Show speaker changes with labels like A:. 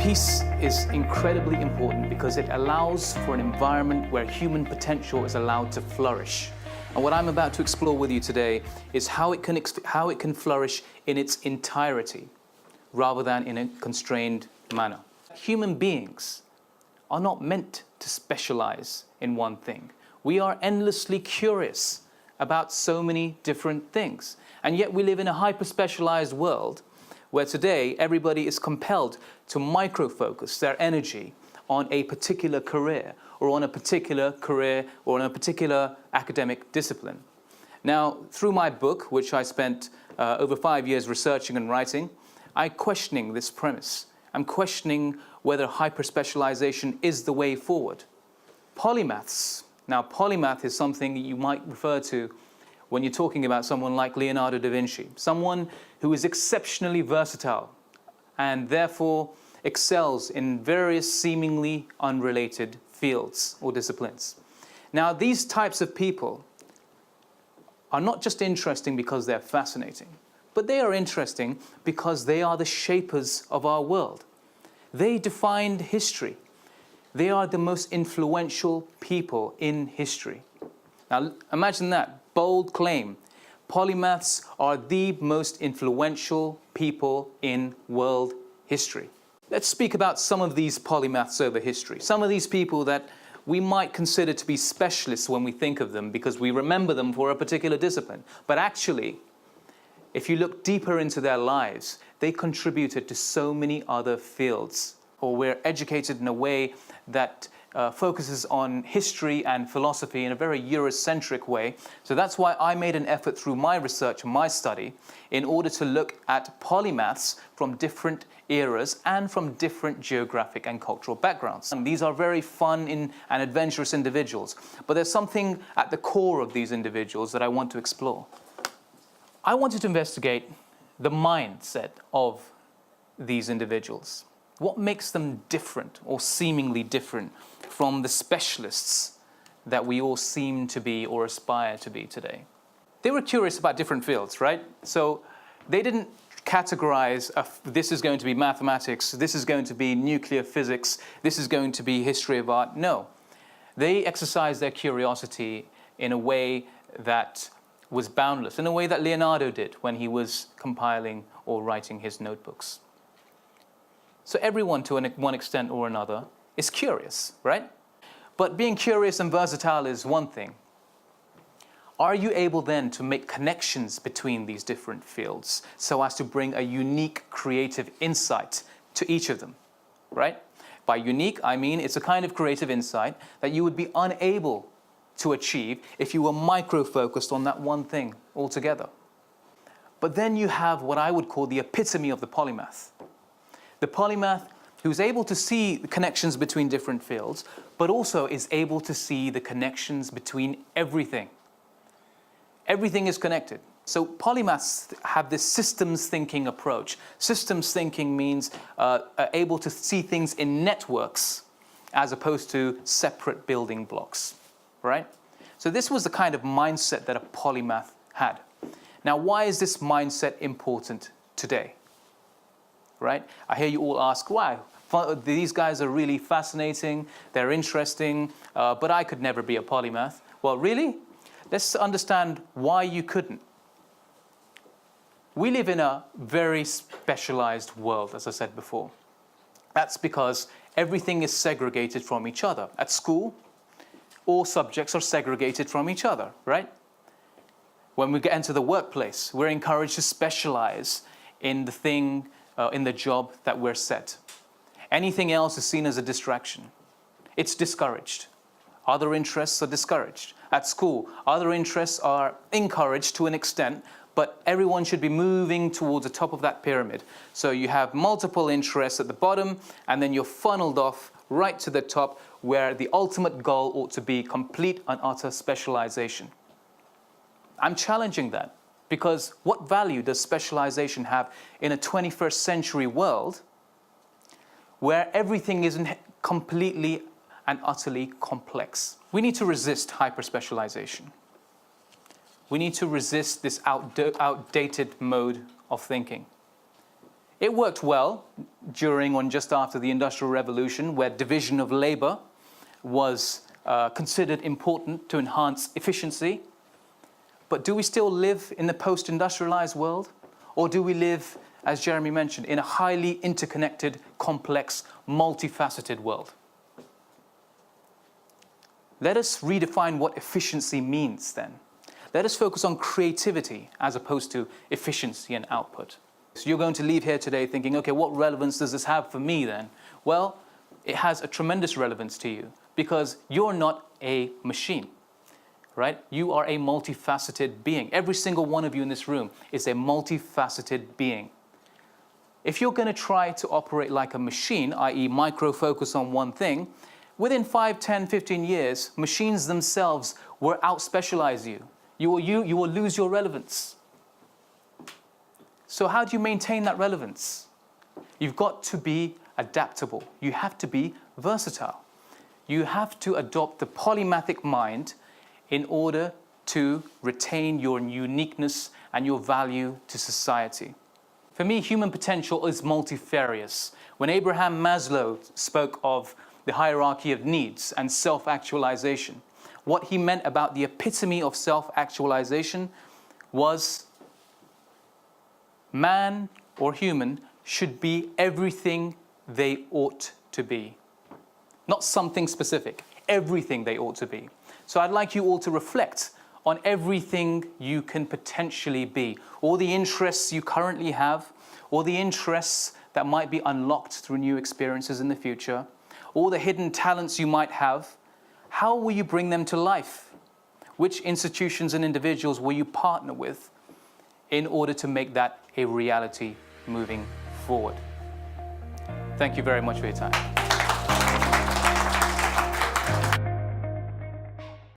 A: Peace is incredibly important because it allows for an environment where human potential is allowed to flourish. And what I'm about to explore with you today is how it can flourish in its entirety rather than in a constrained manner. Human beings are not meant to specialize in one thing. We are endlessly curious about so many different things. And yet we live in a hyper-specialized world where today everybody is compelled to micro-focus their energy on a particular career or on a particular academic discipline. Now, through my book, which I spent over 5 years researching and writing, I'm questioning this premise. I'm questioning whether hyper-specialization is the way forward. Polymaths. Now, polymath is something you might refer to when you're talking about someone like Leonardo da Vinci, someone who is exceptionally versatile and therefore excels in various seemingly unrelated fields or disciplines. Now, these types of people are not just interesting because they're fascinating, but they are interesting because they are the shapers of our world. They defined history. They are the most influential people in history. Now, imagine that bold claim. Polymaths are the most influential people in world history. Let's speak about some of these polymaths over history. Some of these people that we might consider to be specialists when we think of them because we remember them for a particular discipline. But actually, if you look deeper into their lives, they contributed to so many other fields, or were educated in a way that focuses on history and philosophy in a very Eurocentric way. So that's why I made an effort through my research and my study in order to look at polymaths from different eras and from different geographic and cultural backgrounds. And these are very fun and adventurous individuals, but there's something at the core of these individuals that I want to explore. I wanted to investigate the mindset of these individuals. What makes them different or seemingly different from the specialists that we all seem to be or aspire to be today? They were curious about different fields, right? So they didn't categorize, this is going to be mathematics, this is going to be nuclear physics, this is going to be history of art. No. They exercised their curiosity in a way that was boundless, in a way that Leonardo did when he was compiling or writing his notebooks. So everyone, to one extent or another, is curious, right? But being curious and versatile is one thing. Are you able then to make connections between these different fields so as to bring a unique creative insight to each of them, right? By unique, I mean it's a kind of creative insight that you would be unable to achieve if you were micro-focused on that one thing altogether. But then you have what I would call the epitome of the polymath. The polymath who's able to see the connections between different fields, but also is able to see the connections between everything. Everything is connected. So polymaths have this systems thinking approach. Systems thinking means able to see things in networks as opposed to separate building blocks, right? So this was the kind of mindset that a polymath had. Now, why is this mindset important today? Right? I hear you all ask, why? These guys are really fascinating, they're interesting, but I could never be a polymath. Well, really? Let's understand why you couldn't. We live in a very specialized world, as I said before. That's because everything is segregated from each other. At school, all subjects are segregated from each other, right? When we get into the workplace, we're encouraged to specialize in the thing, in the job that we're set. Anything else is seen as a distraction. It's discouraged. Other interests are discouraged. At school, other interests are encouraged to an extent, but everyone should be moving towards the top of that pyramid. So you have multiple interests at the bottom, and then you're funneled off right to the top, where the ultimate goal ought to be complete and utter specialization. I'm challenging that. Because what value does specialization have in a 21st century world where everything isn't completely and utterly complex? We need to resist hyper-specialization. We need to resist this outdated mode of thinking. It worked well during and just after the Industrial Revolution, where division of labor was considered important to enhance efficiency. But do we still live in the post-industrialized world? Or do we live, as Jeremy mentioned, in a highly interconnected, complex, multifaceted world? Let us redefine what efficiency means then. Let us focus on creativity as opposed to efficiency and output. So you're going to leave here today thinking, okay, what relevance does this have for me then? Well, it has a tremendous relevance to you because you're not a machine, right? You are a multifaceted being. Every single one of you in this room is a multifaceted being. If you're going to try to operate like a machine, i.e. micro-focus on one thing, within 5, 10, 15 years, machines themselves will out-specialize you. You will lose your relevance. So how do you maintain that relevance? You've got to be adaptable. You have to be versatile. You have to adopt the polymathic mind in order to retain your uniqueness and your value to society. For me, human potential is multifarious. When Abraham Maslow spoke of the hierarchy of needs and self-actualization, what he meant about the epitome of self-actualization was man or human should be everything they ought to be. Not something specific, everything they ought to be. So I'd like you all to reflect on everything you can potentially be, all the interests you currently have, all the interests that might be unlocked through new experiences in the future, all the hidden talents you might have. How will you bring them to life? Which institutions and individuals will you partner with in order to make that a reality moving forward? Thank you very much for your time.